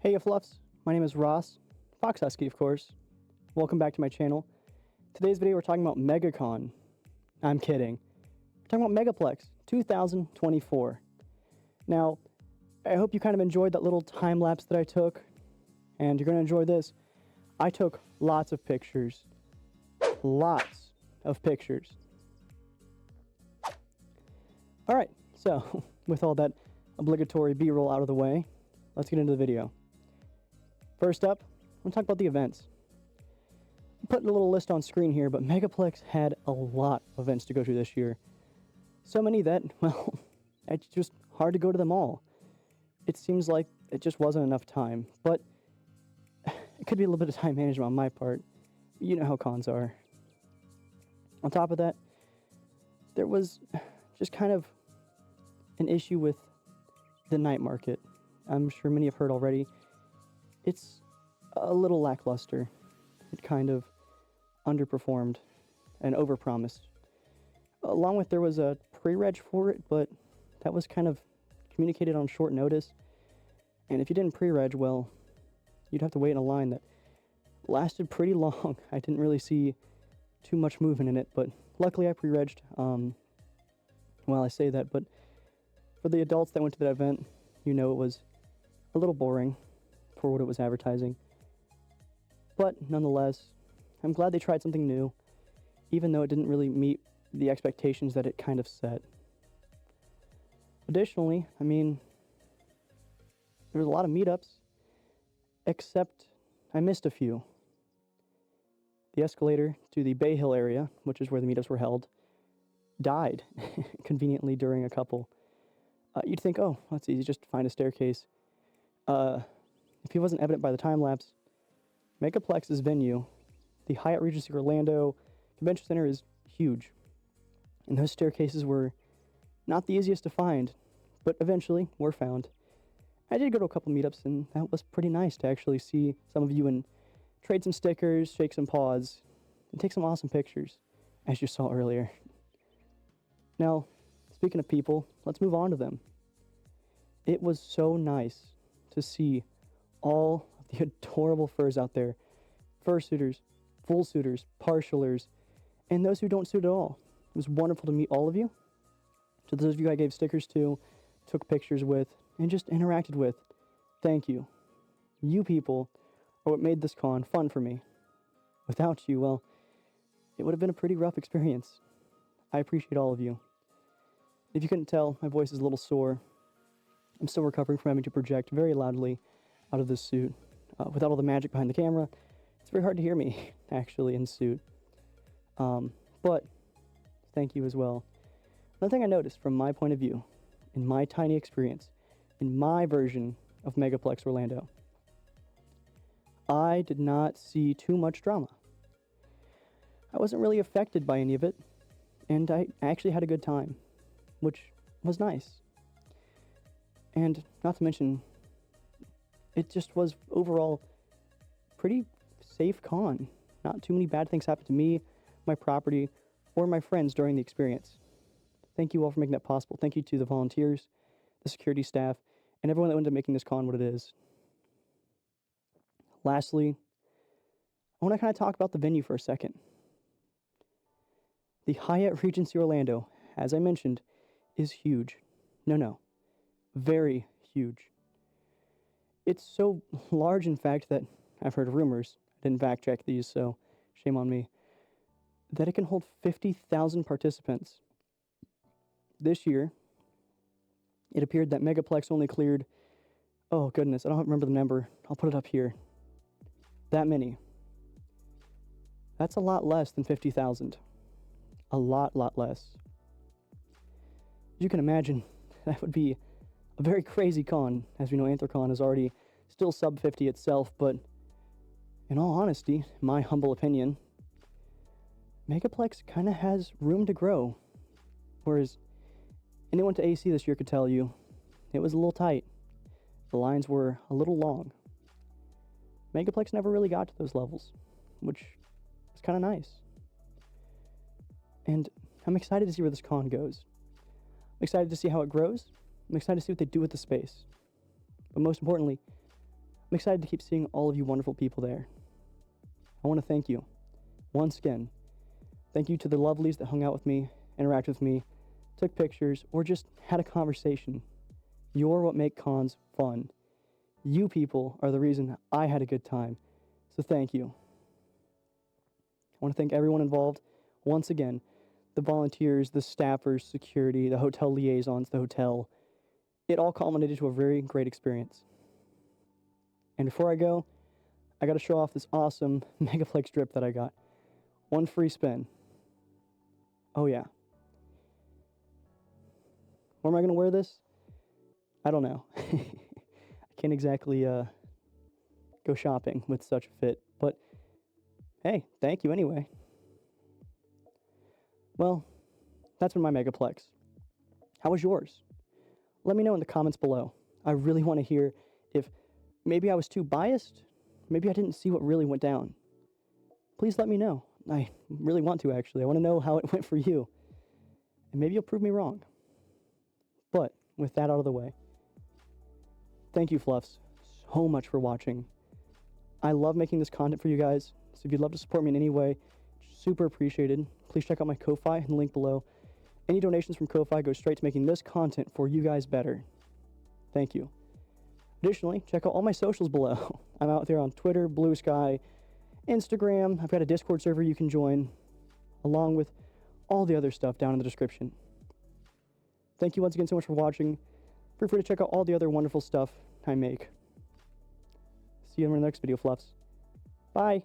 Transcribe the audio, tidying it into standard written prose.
Hey you fluffs, my name is Ross, Fox Husky of course. Welcome back to my channel. Today's video we're talking about MegaCon. I'm kidding. We're talking about Megaplex 2024. Now, I hope you kind of enjoyed that little time lapse that I took, and you're going to enjoy this. I took lots of pictures. Lots of pictures. Alright, so with all that obligatory B-roll out of the way, let's get into the video. First up, I'm going to talk about the events. I'm putting a little list on screen here, but Megaplex had a lot of events to go to this year. So many that, well, it's just hard to go to them all. It seems like it just wasn't enough time, but it could be a little bit of time management on my part. You know how cons are. On top of that, there was just kind of an issue with the night market. I'm sure many have heard already. It's a little lackluster. It kind of underperformed and overpromised. Along with there was a pre-reg for it, but that was kind of communicated on short notice. And if you didn't pre-reg, well, you'd have to wait in a line that lasted pretty long. I didn't really see too much movement in it, but luckily I pre-regged. Well, I say that, but for the adults that went to that event, you know it was a little boring for what it was advertising. But nonetheless, I'm glad they tried something new, even though it didn't really meet the expectations that it kind of set. Additionally, I mean, there was a lot of meetups, except I missed a few. The escalator to the Bay Hill area, which is where the meetups were held, died conveniently during a couple. You'd think, oh, that's easy, just find a staircase. If it wasn't evident by the time lapse, Megaplex's venue, the Hyatt Regency Orlando Convention Center, is huge. And those staircases were not the easiest to find, but eventually were found. I did go to a couple meetups, and that was pretty nice to actually see some of you and trade some stickers, shake some paws, and take some awesome pictures, as you saw earlier. Now, speaking of people, let's move on to them. It was so nice to see all of the adorable furs out there. Fursuiters, full suiters, partialers, and those who don't suit at all. It was wonderful to meet all of you. To those of you I gave stickers to, took pictures with, and just interacted with, thank you. You people are what made this con fun for me. Without you, well, it would have been a pretty rough experience. I appreciate all of you. If you couldn't tell, my voice is a little sore. I'm still recovering from having to project very loudly out of this suit. Without all the magic behind the camera, it's very hard to hear me, actually, in suit. But thank you as well. Another thing I noticed from my point of view, in my tiny experience, in my version of Megaplex Orlando, I did not see too much drama. I wasn't really affected by any of it, and I actually had a good time, which was nice. And not to mention, it just was overall pretty safe con. Not too many bad things happened to me, my property, or my friends during the experience. Thank you all for making that possible. Thank you to the volunteers, the security staff, and everyone that went into making this con what it is. Lastly, I want to kind of talk about the venue for a second. The Hyatt Regency Orlando, as I mentioned, is huge. No. Very huge. It's so large, in fact, that I've heard rumors, I didn't fact check these, so shame on me, that it can hold 50,000 participants. This year, it appeared that Megaplex only cleared, oh goodness, I don't remember the number, I'll put it up here. That many. That's a lot less than 50,000. A lot less. As you can imagine, that would be a very crazy con. As we know, Anthrocon is already still sub 50 itself, but in all honesty, in my humble opinion, Megaplex kind of has room to grow. Whereas anyone to AC this year could tell you, it was a little tight. The lines were a little long. Megaplex never really got to those levels, which is kind of nice. And I'm excited to see where this con goes. I'm excited to see how it grows. I'm excited to see what they do with the space. But most importantly, I'm I'm excited to keep seeing all of you wonderful people there. I want to thank you once again. Thank you to the lovelies that hung out with me, interacted with me, took pictures, or just had a conversation. You're what make cons fun. You people are the reason I had a good time, so thank you. I want to thank everyone involved once again, the volunteers, the staffers, security, the hotel liaisons, the hotel. It all culminated to a very great experience. And before I go, I got to show off this awesome Megaplex drip that I got. One free spin. Oh yeah. Where am I going to wear this? I don't know. I can't exactly go shopping with such a fit, but hey, thank you anyway. Well, that's been my Megaplex. How was yours? Let me know in the comments below. I really want to hear if maybe I was too biased, maybe I didn't see what really went down. Please let me know. I really want to, actually. I want to know how it went for you. And maybe you'll prove me wrong. But with that out of the way, thank you, Fluffs, so much for watching. I love making this content for you guys, so if you'd love to support me in any way, super appreciated. Please check out my Ko-Fi and the link below. Any donations from Ko-Fi go straight to making this content for you guys better. Thank you. Additionally, check out all my socials below. I'm out there on Twitter, Blue Sky, Instagram. I've got a Discord server you can join, along with all the other stuff down in the description. Thank you once again so much for watching. Feel free to check out all the other wonderful stuff I make. See you in the next video, Fluffs. Bye.